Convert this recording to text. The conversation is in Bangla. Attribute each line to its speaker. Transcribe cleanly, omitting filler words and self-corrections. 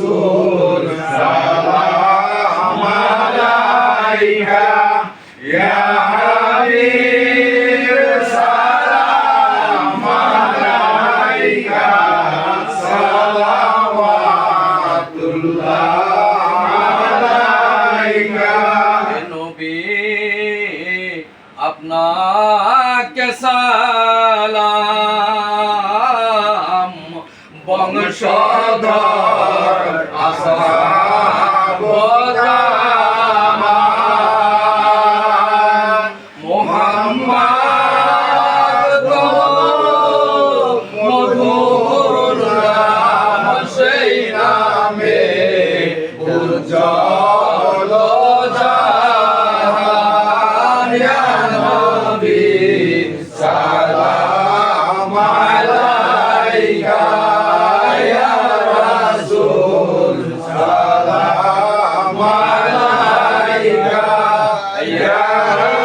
Speaker 1: রাসূল সালাম আলাইকা ইয়া হাবিব সালাম আলাইকা সালাওয়াতুল্লাহ আলাইকা
Speaker 2: নবী আপনাকে সালাম বংশধর আসহাব মুহাম্মদ মধুর নাম সেই নামে উজ্জ্বল জাহান ইয়া নবী সালাম আলাইকা ইয়া রাসূল সালাম আলাইকা ইয়া